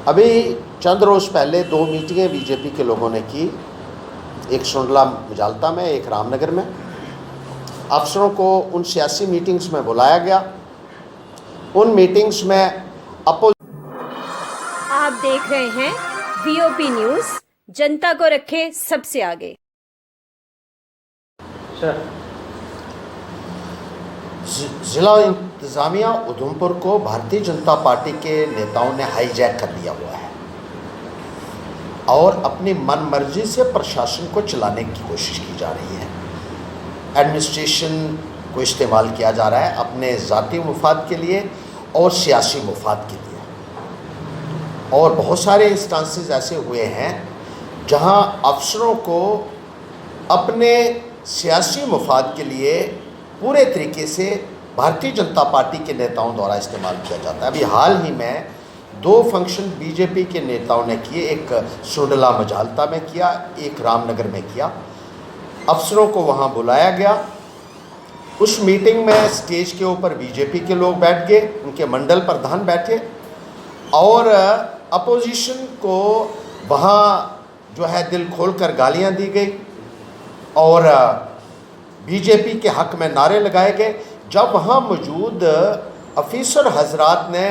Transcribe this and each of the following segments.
अभी चंद रोज़ पहले 2 मीटिंगें बीजेपी के लोगों ने की, एक सुंडला मजालता में, एक रामनगर में। अफसरों को उन सियासी मीटिंग्स में बुलाया गया। उन मीटिंग्स में आप देख रहे हैं वीओपी न्यूज, जनता को रखे सबसे आगे। जिला इंतजामिया उधमपुर को भारतीय जनता पार्टी के नेताओं ने हाईजैक कर दिया हुआ है और अपनी मनमर्जी से प्रशासन को चलाने की कोशिश की जा रही है। एडमिनिस्ट्रेशन को इस्तेमाल किया जा रहा है अपने ज़ाती मुफाद के लिए और सियासी मुफाद के लिए। और बहुत सारे इंस्टांसेस ऐसे हुए हैं जहां अफसरों को अपने सियासी मुफाद के लिए पूरे तरीके से भारतीय जनता पार्टी के नेताओं द्वारा इस्तेमाल किया जाता है। अभी हाल ही में 2 फंक्शन बीजेपी के नेताओं ने किए, एक सुंडला मजालता में किया, एक रामनगर में किया। अफसरों को वहां बुलाया गया। उस मीटिंग में स्टेज के ऊपर बीजेपी के लोग बैठ गए, उनके मंडल प्रधान बैठे और अपोजिशन को वहाँ जो है दिल खोलकर गालियाँ दी गई और बीजेपी के हक में नारे लगाए गए। जब वहाँ मौजूद अफीसर हजरात ने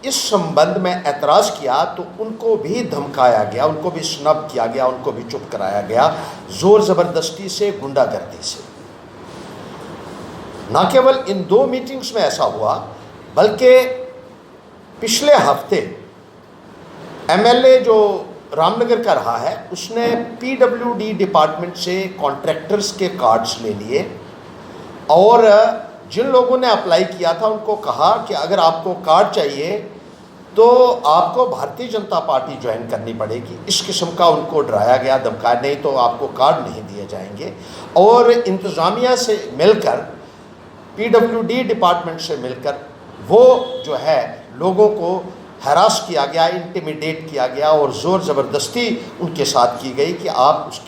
इस संबंध में एतराज़ किया तो उनको भी धमकाया गया, उनको भी स्नब किया गया, उनको भी चुप कराया गया, ज़ोर ज़बरदस्ती से, गुंडागर्दी से। न केवल इन 2 मीटिंग्स में ऐसा हुआ बल्कि पिछले हफ्ते एमएलए जो रामनगर का रहा है उसने पीडब्ल्यूडी डिपार्टमेंट से कॉन्ट्रैक्टर्स के कार्ड्स ले लिए और जिन लोगों ने अप्लाई किया था उनको कहा कि अगर आपको कार्ड चाहिए तो आपको भारतीय जनता पार्टी ज्वाइन करनी पड़ेगी। इस किस्म का उनको डराया गया, धमकाया, नहीं तो आपको कार्ड नहीं दिए जाएंगे। और इंतज़ामिया से मिलकर, पीडब्ल्यूडी डिपार्टमेंट से मिलकर वो जो है लोगों को हरास किया गया, इंटिमिडेट किया गया और ज़ोर ज़बरदस्ती उनके साथ की गई कि आप उसकी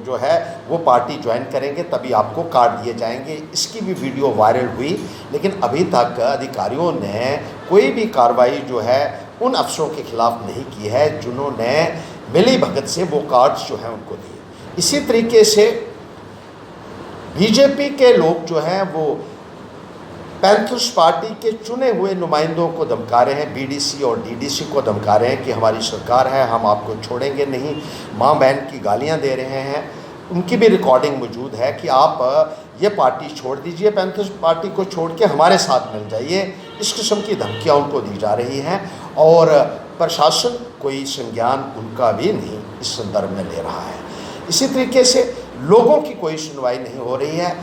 जो है वो पार्टी ज्वाइन करेंगे तभी आपको कार्ड दिए जाएंगे। इसकी भी वीडियो वायरल हुई, लेकिन अभी तक अधिकारियों ने कोई भी कार्रवाई जो है उन अफसरों के खिलाफ नहीं की है जिन्होंने मिली भगत से वो कार्ड्स जो हैं उनको दिए। इसी तरीके से बीजेपी के लोग जो हैं वो पैंथर्स पार्टी के चुने हुए नुमाइंदों को धमका रहे हैं, बीडीसी और डीडीसी को धमका रहे हैं कि हमारी सरकार है, हम आपको छोड़ेंगे नहीं, माँ बहन की गालियां दे रहे हैं। उनकी भी रिकॉर्डिंग मौजूद है कि आप ये पार्टी छोड़ दीजिए, पैंथर्स पार्टी को छोड़ के हमारे साथ मिल जाइए। इस किस्म की धमकियाँ उनको दी जा रही हैं और प्रशासन कोई संज्ञान उनका भी नहीं इस संदर्भ में ले रहा है। इसी तरीके से लोगों की कोई सुनवाई नहीं हो रही है।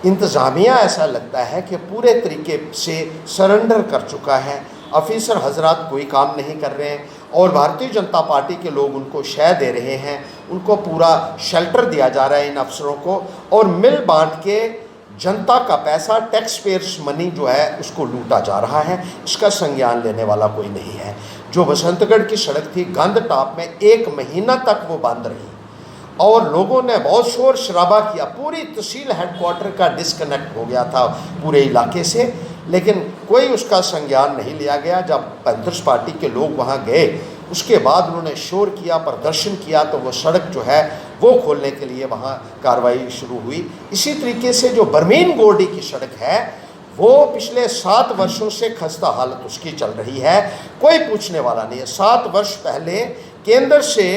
इंतज़ामिया ऐसा लगता है कि पूरे तरीके से सरेंडर कर चुका है। अफीसर हजरात कोई काम नहीं कर रहे हैं और भारतीय जनता पार्टी के लोग उनको शय दे रहे हैं, उनको पूरा शेल्टर दिया जा रहा है इन अफसरों को और मिल बांट के जनता का पैसा, टैक्स पेयर्स मनी जो है उसको लूटा जा रहा है। इसका संज्ञान लेने वाला कोई नहीं है। जो बसंतगढ़ की सड़क थी गंद टाप में 1 महीना तक वो बंद रही और लोगों ने बहुत शोर शराबा किया, पूरी तहसील हेडक्वार्टर का डिस्कनेक्ट हो गया था पूरे इलाके से, लेकिन कोई उसका संज्ञान नहीं लिया गया। जब पैंथर्स पार्टी के लोग वहां गए उसके बाद उन्होंने शोर किया, प्रदर्शन किया तो वो सड़क जो है वो खोलने के लिए वहां कार्रवाई शुरू हुई। इसी तरीके से जो बरमीन गोरडी की सड़क है वो पिछले 7 वर्षों से खस्ता हालत उसकी चल रही है, कोई पूछने वाला नहीं है। 7 वर्ष पहले केंद्र से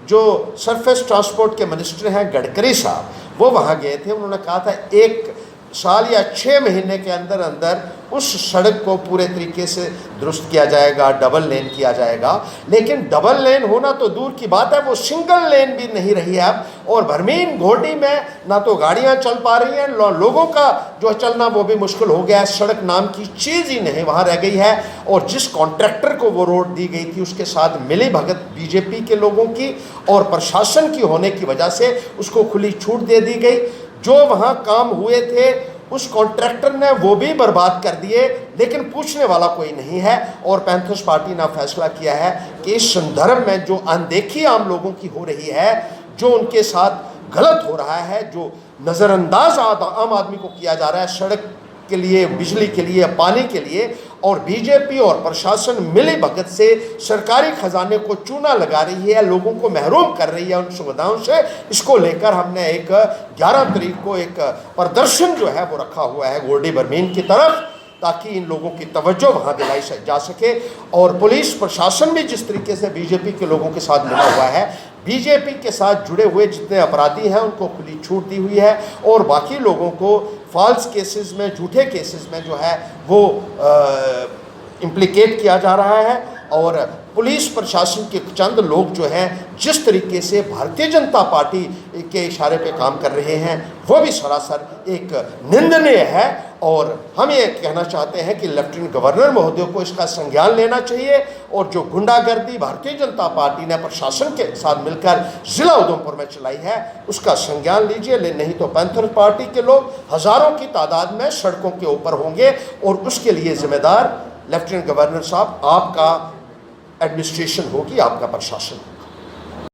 जो सरफेस ट्रांसपोर्ट के मिनिस्टर हैं गडकरी साहब, वो वहाँ गए थे। उन्होंने कहा था 1 साल या 6 महीने के अंदर अंदर उस सड़क को पूरे तरीके से दुरुस्त किया जाएगा, डबल लेन किया जाएगा। लेकिन डबल लेन होना तो दूर की बात है, वो सिंगल लेन भी नहीं रही है अब। और बरमीन घोटी में ना तो गाड़ियां चल पा रही हैं, लोगों का जो चलना वो भी मुश्किल हो गया है। सड़क नाम की चीज़ ही नहीं वहाँ रह गई है। और जिस कॉन्ट्रैक्टर को वो रोड दी गई थी उसके साथ मिली भगत बीजेपी के लोगों की और प्रशासन की होने की वजह से उसको खुली छूट दे दी गई। जो वहाँ काम हुए थे उस कॉन्ट्रैक्टर ने वो भी बर्बाद कर दिए, लेकिन पूछने वाला कोई नहीं है। और पैंथर्स पार्टी ने फैसला किया है कि इस संदर्भ में जो अनदेखी आम लोगों की हो रही है, जो उनके साथ गलत हो रहा है, जो नज़रअंदाज आम आदमी को किया जा रहा है सड़क के लिए, बिजली के लिए, पानी के लिए, और बीजेपी और प्रशासन मिली भगत से सरकारी खजाने को चूना लगा रही है, लोगों को महरूम कर रही है उन सुविधाओं से। इसको लेकर हमने एक 11 तारीख को एक प्रदर्शन जो है वो रखा हुआ है गोल्डी बर्मेन की तरफ, ताकि इन लोगों की तवज्जो वहाँ दिलाई जा सके। और पुलिस प्रशासन भी जिस तरीके से बीजेपी के लोगों के साथ मिला हुआ है, बीजेपी के साथ जुड़े हुए जितने अपराधी हैं उनको खुली छूट दी हुई है, और बाकी लोगों को फॉल्स केसेस में, झूठे केसेस में जो है वो इम्प्लिकेट किया जा रहा है। और पुलिस प्रशासन के चंद लोग जो हैं जिस तरीके से भारतीय जनता पार्टी के इशारे पे काम कर रहे हैं वो भी सरासर एक निंदनीय है। और हम ये कहना चाहते हैं कि लेफ्टिनेंट गवर्नर महोदय को इसका संज्ञान लेना चाहिए, और जो गुंडागर्दी भारतीय जनता पार्टी ने प्रशासन के साथ मिलकर ज़िला उधमपुर में चलाई है उसका संज्ञान लीजिए। नहीं तो पैंथर पार्टी के लोग हज़ारों की तादाद में सड़कों के ऊपर होंगे, और उसके लिए जिम्मेदार लेफ्टिनेंट गवर्नर साहब आपका एडमिनिस्ट्रेशन होगी, आपका प्रशासन।